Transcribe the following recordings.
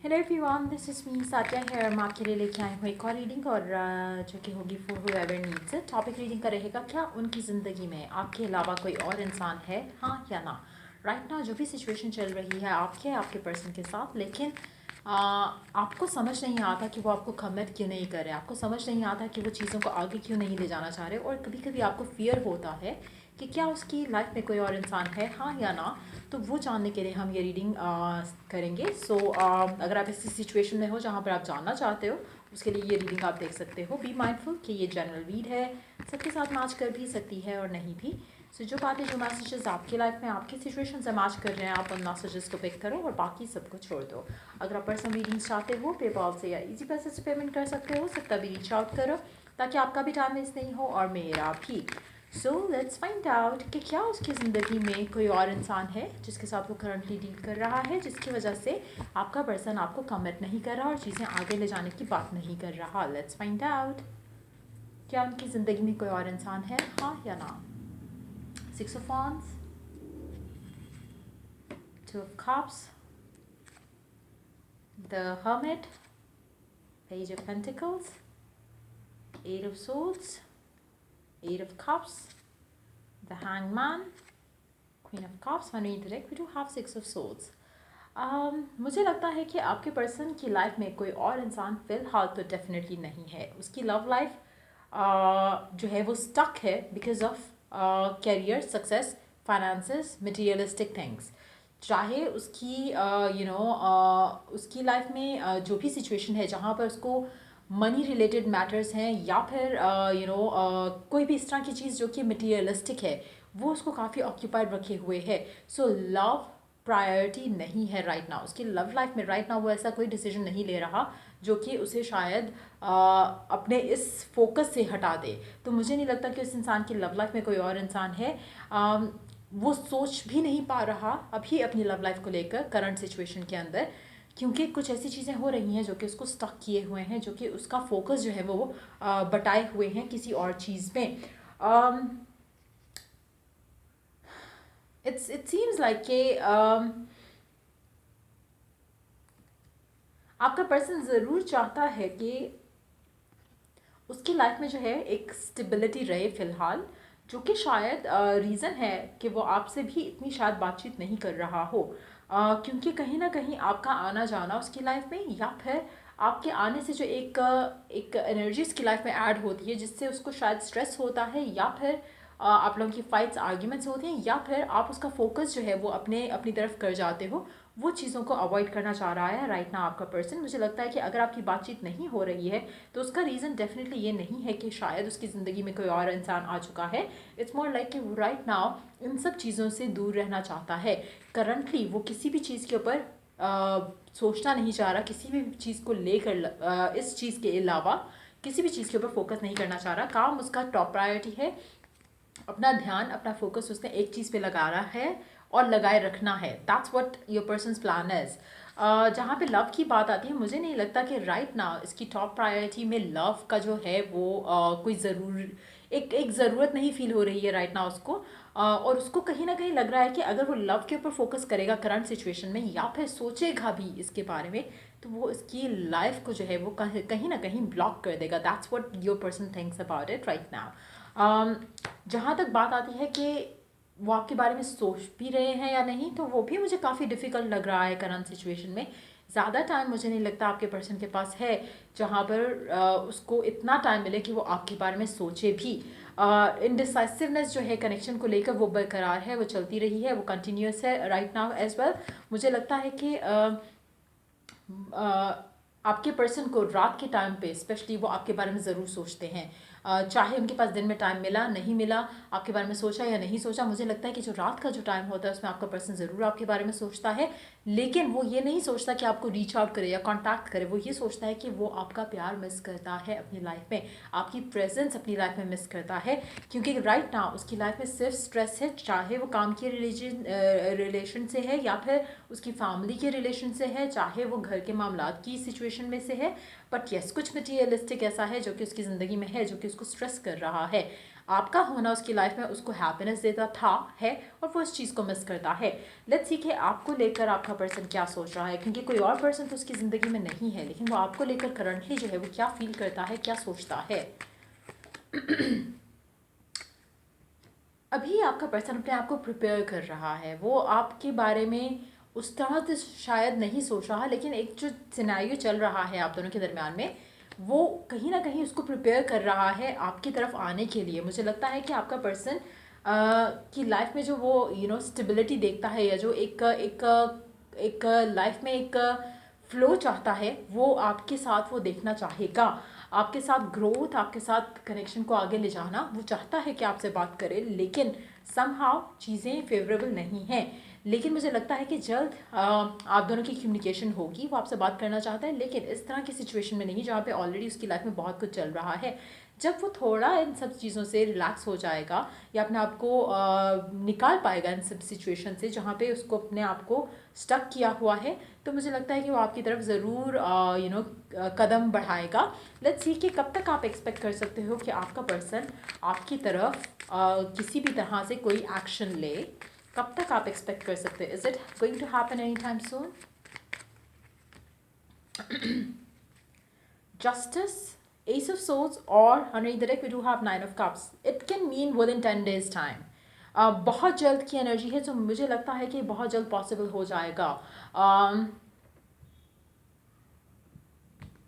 Hello everyone, this is me Sathiya here. हम आपके लिए लेके आए हुए एक और रीडिंग और जो कि होगी for whoever needs it. Topic reading का रहेगा, क्या उनकी ज़िंदगी में आपके अलावा कोई और इंसान है, हाँ या ना। राइट नाउ जो भी सिचुएशन चल रही है आपके पर्सन के साथ, लेकिन आपको समझ नहीं आता कि वो आपको कमिट क्यों नहीं कर रहे, आपको समझ नहीं आता कि वो चीज़ों को आगे क्यों नहीं ले जाना चाह रहे, और कभी कभी आपको फियर होता है कि क्या उसकी लाइफ में कोई और इंसान है, हाँ या ना। तो वो जानने के लिए हम ये रीडिंग करेंगे। सो अगर आप इसी सिचुएशन में हो जहाँ पर आप जानना चाहते हो, उसके लिए ये रीडिंग आप देख सकते हो। बी माइंडफुल कि ये जनरल रीड है, सबके साथ मैच कर भी सकती है और नहीं भी। सो जो बातें, जो मैसेजेस आपकी लाइफ में आपकी सिचुएशन से मैच कर रहे हैं, आप उन मैसेजेस को पिक करो और बाकी सबको छोड़ दो। अगर आप पर्सनल रीडिंग्स चाहते हो, पेपॉल से या इजी पैसे से पेमेंट कर सकते हो, सब तभी रीच आउट करो ताकि आपका भी टाइम वेस्ट नहीं हो और मेरा भी। सो लेट्स फाइंड आउट कि क्या उसकी ज़िंदगी में कोई और इंसान है जिसके साथ वो करंटली डील कर रहा है, जिसकी वजह से आपका पर्सन आपको कमिट नहीं कर रहा और चीज़ें आगे ले जाने की बात नहीं कर रहा। लेट्स फाइंड आउट, क्या उनकी ज़िंदगी में कोई और इंसान है, हाँ या ना। 6 of Wands, 2 of Cups, the Hermit, Page of Pentacles, 8 of Swords, 8 of Cups, the Hangman, Queen of Cups, one redirect, we do have 6 of Swords. मुझे लगता है कि आपके पर्सन की लाइफ में कोई और इंसान फ़िलहाल तो डेफिनेटली नहीं है। उसकी लव लाइफ जो है वो स्टक है because of career, success, finances, materialistic things. चाहे उसकी उसकी लाइफ में जो भी सिचुएशन है जहाँ पर उसको मनी रिलेटेड मैटर्स हैं या फिर कोई भी इस तरह की चीज़ जो कि मटेरियलिस्टिक है, वो उसको काफ़ी ऑक्यूपाइड रखे हुए है। सो लव प्रायोरिटी नहीं है राइट नाउ उसकी लव लाइफ में। राइट नाउ वो ऐसा कोई डिसीजन नहीं ले रहा जो कि उसे शायद अपने इस फोकस से हटा दे। तो मुझे नहीं लगता कि उस इंसान की लव लाइफ में कोई और इंसान है। वो सोच भी नहीं पा रहा अभी अपनी लव लाइफ को लेकर करंट सिचुएशन के अंदर, क्योंकि कुछ ऐसी चीज़ें हो रही हैं जो कि उसको स्टक किए हुए हैं, जो कि उसका फोकस जो है वो बटाए हुए हैं किसी और चीज़ में। इट सीम्स लाइक कि आपका पर्सन ज़रूर चाहता है कि उसकी लाइफ में जो है एक स्टेबिलिटी रहे फ़िलहाल, जो कि शायद रीज़न है कि वो आपसे भी इतनी शायद बातचीत नहीं कर रहा हो, क्योंकि कहीं ना कहीं आपका आना जाना उसकी लाइफ में, या फिर आपके आने से जो एक एनर्जी उसकी लाइफ में ऐड होती है जिससे उसको शायद स्ट्रेस होता है, या फिर आप लोगों की फाइट्स आर्ग्यूमेंट्स होती हैं, या फिर आप उसका फोकस जो है वो अपनी तरफ कर जाते हो। वो चीज़ों को अवॉइड करना चाह रहा है राइट ना आपका पर्सन। मुझे लगता है कि अगर आपकी बातचीत नहीं हो रही है तो उसका रीज़न डेफिनेटली ये नहीं है कि शायद उसकी ज़िंदगी में कोई और इंसान आ चुका है। इट्स मोर लाइक कि राइट नाउ इन सब चीज़ों से दूर रहना चाहता है। करंटली वो किसी भी चीज़ के ऊपर सोचना नहीं चाह रहा, किसी भी चीज़ को लेकर इस चीज़ के अलावा किसी भी चीज़ के ऊपर फोकस नहीं करना चाह रहा। काम उसका टॉप प्रायोरिटी है। अपना ध्यान, अपना फोकस उसने एक चीज़ पे लगा रहा है और लगाए रखना है। That's what your persons plan is. जहाँ पे लव की बात आती है, मुझे नहीं लगता कि राइट नाउ इसकी टॉप प्रायोरिटी में लव का जो है वो कोई एक ज़रूरत नहीं फील हो रही है राइट नाउ उसको। और उसको कहीं ना कहीं लग रहा है कि अगर वो लव के ऊपर फोकस करेगा करंट सिचुएशन में, या फिर सोचेगा भी इसके बारे में, तो वो इसकी लाइफ को जो है वो कहीं ना कहीं ब्लॉक कर देगा। That's what your person thinks about it right now. जहाँ तक बात आती है कि वो आपके बारे में सोच भी रहे हैं या नहीं, तो वो भी मुझे काफ़ी डिफ़िकल्ट लग रहा है करंट सिचुएशन में। ज़्यादा टाइम मुझे नहीं लगता आपके पर्सन के पास है जहाँ पर उसको इतना टाइम मिले कि वो आपके बारे में सोचे भी। इनडिसाइसिवनेस जो है कनेक्शन को लेकर वो बरकरार है, वो चलती रही है, वो कंटिन्यूस है राइट नाउ एज वेल। मुझे लगता है कि आपके पर्सन को रात के टाइम पे स्पेशली वो आपके बारे में ज़रूर सोचते हैं। चाहे उनके पास दिन में टाइम मिला नहीं मिला, आपके बारे में सोचा या नहीं सोचा, मुझे लगता है कि जो रात का जो टाइम होता है उसमें आपका पर्सन ज़रूर आपके बारे में सोचता है। लेकिन वो ये नहीं सोचता कि आपको रीच आउट करे या कॉन्टैक्ट करे, वो ये सोचता है कि वो आपका प्यार मिस करता है अपनी लाइफ में, आपकी प्रेजेंस अपनी लाइफ में मिस करता है। क्योंकि राइट नाउ उसकी लाइफ में सिर्फ स्ट्रेस है, चाहे वो काम के रिलेशन से है या फिर उसकी फैमिली के रिलेशन से है, चाहे वो घर के मामलात की सिचुएशन में से है। बट यस, कुछ मटीरियलिस्टिक ऐसा है जो कि उसकी ज़िंदगी में है जो कि उसको स्ट्रेस कर रहा है। आपका होना उसकी लाइफ में उसको हैप्पीनेस देता था है, और वो उस चीज़ को मिस करता है। लेट्स सी कि आपको लेकर आपका पर्सन क्या सोच रहा है, क्योंकि कोई और पर्सन तो उसकी ज़िंदगी में नहीं है, लेकिन वो आपको लेकर करंटली जो है वो क्या फील करता है, क्या सोचता है। अभी आपका पर्सन अपने आप को प्रिपेयर कर रहा है, वो आपके बारे में उस तरह से शायद नहीं सोच रहा, लेकिन एक जो सिनेरियो चल रहा है आप दोनों के दरमियान में, वो कहीं ना कहीं उसको प्रिपेयर कर रहा है आपकी तरफ आने के लिए। मुझे लगता है कि आपका पर्सन की लाइफ में जो वो स्टेबिलिटी देखता है, या जो एक एक एक लाइफ में एक फ्लो चाहता है, वो आपके साथ वो देखना चाहेगा। आपके साथ ग्रोथ, आपके साथ कनेक्शन को आगे ले जाना वो चाहता है कि आपसे बात करे, लेकिन समहाउ चीज़ें फेवरेबल नहीं हैं। लेकिन मुझे लगता है कि जल्द आप दोनों की कम्युनिकेशन होगी, वो आपसे बात करना चाहता है, लेकिन इस तरह की सिचुएशन में नहीं जहाँ पे ऑलरेडी उसकी लाइफ में बहुत कुछ चल रहा है। जब वो थोड़ा इन सब चीज़ों से रिलैक्स हो जाएगा, या अपने आप को निकाल पाएगा इन सब सिचुएशन से जहाँ पे उसको अपने आप को स्टक किया हुआ है, तो मुझे लगता है कि वो आपकी तरफ ज़रूर कदम बढ़ाएगा। लेट्स सी कि कब तक आप एक्सपेक्ट कर सकते हो कि आपका पर्सन आपकी तरफ किसी भी तरह से कोई एक्शन ले। कब तक आप एक्सपेक्ट कर सकते हो? Is it going to happen any time soon? Justice, Ace of Swords, or underneath the deck we do have Nine of Cups. It can mean within 10 days time. बहुत जल्द की एनर्जी है, जो मुझे लगता है कि बहुत जल्द पॉसिबल हो जाएगा।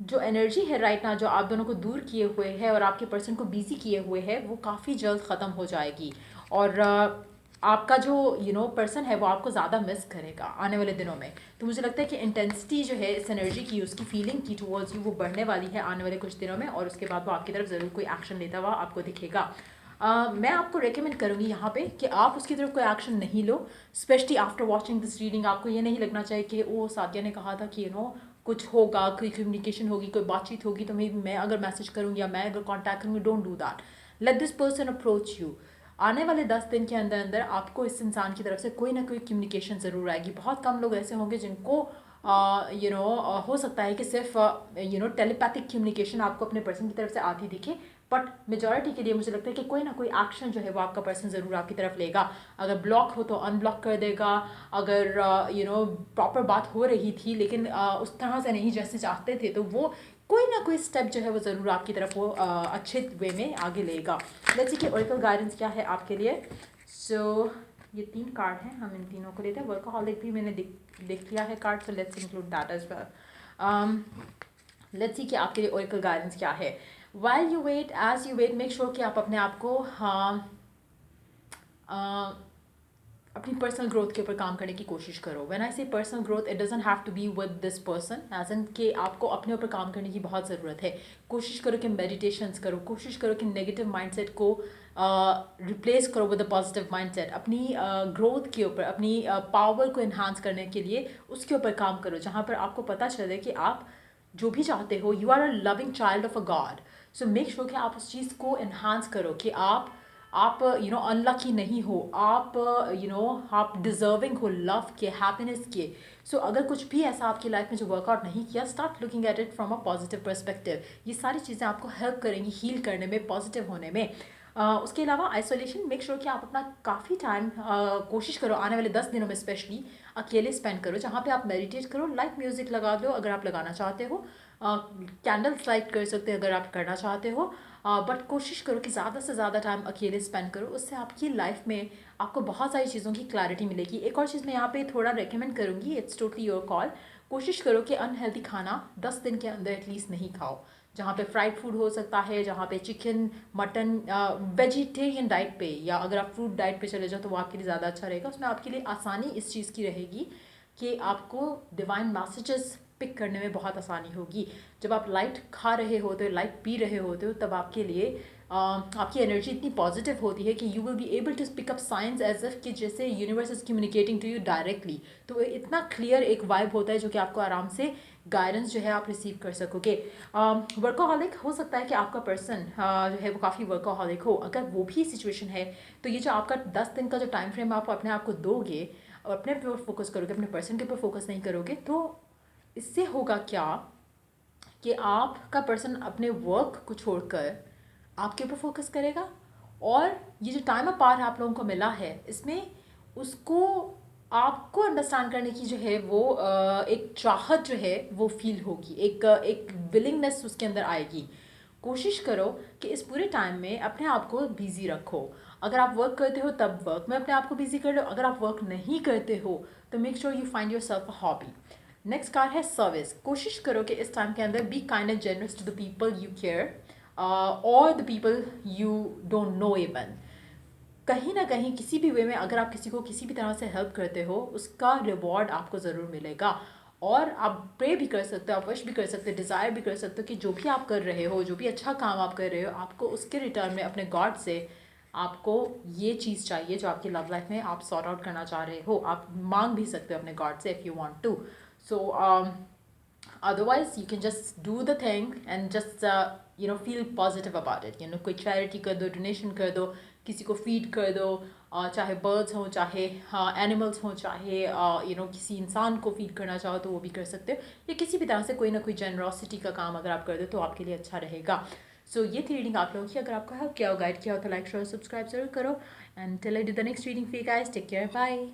जो एनर्जी है राइट ना, जो आप दोनों को दूर किए हुए है और आपके पर्सन को बिजी किए हुए है, वो काफ़ी जल्द ख़त्म हो जाएगी। और आपका जो पर्सन है वो आपको ज़्यादा मिस करेगा आने वाले दिनों में। तो मुझे लगता है कि इंटेंसिटी जो है इस एनर्जी की, उसकी फीलिंग की टुवर्ड्स यू, वो बढ़ने वाली है आने वाले कुछ दिनों में, और उसके बाद वो आपकी तरफ ज़रूर कोई एक्शन लेता हुआ आपको दिखेगा। मैं आपको रेकमेंड करूँगी यहाँ पे कि आप उसकी तरफ कोई एक्शन नहीं लो, specially after watching this reading. आपको ये नहीं लगना चाहिए कि ओ सादिया ने कहा था कि कुछ होगा, कोई कम्युनिकेशन होगी, कोई बातचीत होगी, तो मैं अगर मैसेज करूँगी या मैं अगर कॉन्टैक्ट करूँगी, don't do that. Let this person approach you. आने वाले 10 दिन के अंदर अंदर आपको इस इंसान की तरफ से कोई ना कोई कम्युनिकेशन ज़रूर आएगी। बहुत कम लोग ऐसे होंगे जिनको हो सकता है कि सिर्फ टेलीपैथिक कम्युनिकेशन आपको अपने पर्सन की तरफ से आती दिखे, बट मेजॉरिटी के लिए मुझे लगता है कि कोई ना कोई एक्शन जो है वो आपका पर्सन ज़रूर आपकी तरफ लेगा। अगर ब्लॉक हो तो अनब्लॉक कर देगा, अगर प्रॉपर बात हो रही थी लेकिन उस तरह से नहीं जैसे चाहते थे, तो वो कोई ना कोई स्टेप जो है वो ज़रूर आपकी तरफ वो अच्छे वे में आगे लेगा। लेट्स सी कि ओरेकल गाइडेंस क्या है आपके लिए। सो ये 3 कार्ड हैं, हम इन तीनों को लेते हैं। वर्कaholic भी मैंने देख लिया है card, so let's include that as well. Let's see कि आपके लिए ओरेकल गाइडेंस क्या है। While you wait, as you wait, make sure कि आप अपने आप को अपनी पर्सनल ग्रोथ के ऊपर काम करने की कोशिश करो। When I say personal growth, it doesn't have to be with this person, as in कि आपको अपने ऊपर काम करने की बहुत ज़रूरत है। कोशिश करो कि मेडिटेशंस करो, कोशिश करो कि नेगेटिव माइंडसेट को रिप्लेस करो विद अ पॉजिटिव माइंडसेट। अपनी ग्रोथ के ऊपर, अपनी पावर को इन्हांस करने के लिए उसके ऊपर काम करो, जहाँ पर आपको पता चले कि आप जो भी चाहते हो, you are a loving child of a god. So make sure कि आप उस चीज़ को इन्हांस करो कि आप अनलकी नहीं हो, आप आप डिजर्विंग हो लव के, हैप्पीनेस के। सो अगर कुछ भी ऐसा आपकी लाइफ में जो वर्कआउट नहीं किया, start looking at it from a positive perspective. ये सारी चीज़ें आपको हेल्प करेंगी हील करने में, पॉजिटिव होने में। उसके अलावा आइसोलेशन, मेक श्योर कि आप अपना काफ़ी टाइम कोशिश करो आने वाले 10 दिनों में स्पेशली अकेले स्पेंड करो, जहाँ पे आप मेडिटेट करो, लाइट म्यूज़िक लगा दो अगर आप लगाना चाहते हो, कैंडल्स लाइट कर सकते हो अगर आप करना चाहते हो, बट कोशिश करो कि ज़्यादा से ज़्यादा टाइम अकेले स्पेंड करो। उससे आपकी लाइफ में आपको बहुत सारी चीज़ों की क्लैरिटी मिलेगी। एक और चीज़ मैं यहाँ पे थोड़ा रेकमेंड करूँगी, इट्स टोटली योर कॉल। कोशिश करो कि अनहेल्दी खाना 10 दिन के अंदर एटलीस्ट नहीं खाओ, जहाँ पे फ्राइड फूड हो सकता है, जहाँ पे चिकन मटन, वेजिटेरियन डाइट पे, या अगर आप फ्रूट डाइट पे चले जाओ तो वो आपके लिए ज़्यादा अच्छा रहेगा। उसमें आपके लिए आसानी इस चीज़ की रहेगी कि आपको डिवाइन मैसेजेस पिक करने में बहुत आसानी होगी। जब आप लाइट खा रहे होते हो, लाइट पी रहे होते हो, तब आपके लिए आपकी एनर्जी इतनी पॉजिटिव होती है कि you will be able to pick up signs as if कि जैसे universe is communicating to you directly. तो इतना क्लियर एक वाइब होता है जो कि आपको आराम से गाइडेंस जो है आप रिसीव कर सकोगे। वर्कोहॉलिक हो सकता है कि आपका पर्सन जो है वो काफ़ी वर्कोहॉलिक हो। अगर वो भी सिचुएशन है, तो ये जो आपका 10 दिन का जो टाइम फ्रेम आप अपने आप को दोगे और अपने ऊपर फोकस करोगे, अपने पर्सन के ऊपर फोकस नहीं करोगे, तो इससे होगा क्या कि आपका पर्सन अपने वर्क को छोड़कर आपके ऊपर फोकस करेगा, और ये जो टाइम अपार्ट आप लोगों को मिला है, इसमें उसको आपको अंडरस्टैंड करने की जो है वो एक चाहत जो है वो फील होगी, एक विलिंगनेस उसके अंदर आएगी। कोशिश करो कि इस पूरे टाइम में अपने आप को बिजी रखो। अगर आप वर्क करते हो तब वर्क में अपने आप को बिजी कर लो, अगर आप वर्क नहीं करते हो तो make sure you find yourself a hobby. Next card है सर्विस। कोशिश करो कि इस टाइम के अंदर be kind and generous to the people you care और the people you don't know even. कहीं ना कहीं किसी भी वे में अगर आप किसी को किसी भी तरह से हेल्प करते हो, उसका रिवॉर्ड आपको ज़रूर मिलेगा। और आप प्रे भी कर सकते हो, आप विश भी कर सकते हो, डिज़ायर भी कर सकते हो कि जो भी आप कर रहे हो, जो भी अच्छा काम आप कर रहे हो, आपको उसके रिटर्न में अपने गॉड से आपको ये चीज़ चाहिए जो आपकी लव लाइफ में आप सॉर्ट आउट करना चाह रहे हो। आप मांग भी सकते हो अपने गॉड से if you want to. So otherwise you can just do the thing and just feel positive about it. कोई चैरिटी कर दो, डोनेशन कर दो, किसी को फीड कर दो, चाहे बर्ड्स हों, चाहे एनिमल्स हों, चाहे किसी इंसान को फीड करना चाहो तो वो भी कर सकते हो, या किसी भी तरह से कोई ना कोई जेनरॉसिटी का काम अगर आप कर दो तो आपके लिए अच्छा रहेगा। सो ये थी रीडिंग आप लोगों की। अगर आपको हेल्प किया हो, गाइड किया हो तो लाइक शेयर सब्सक्राइब जरूर करो। And till I do the next reading for you guys, take care, bye.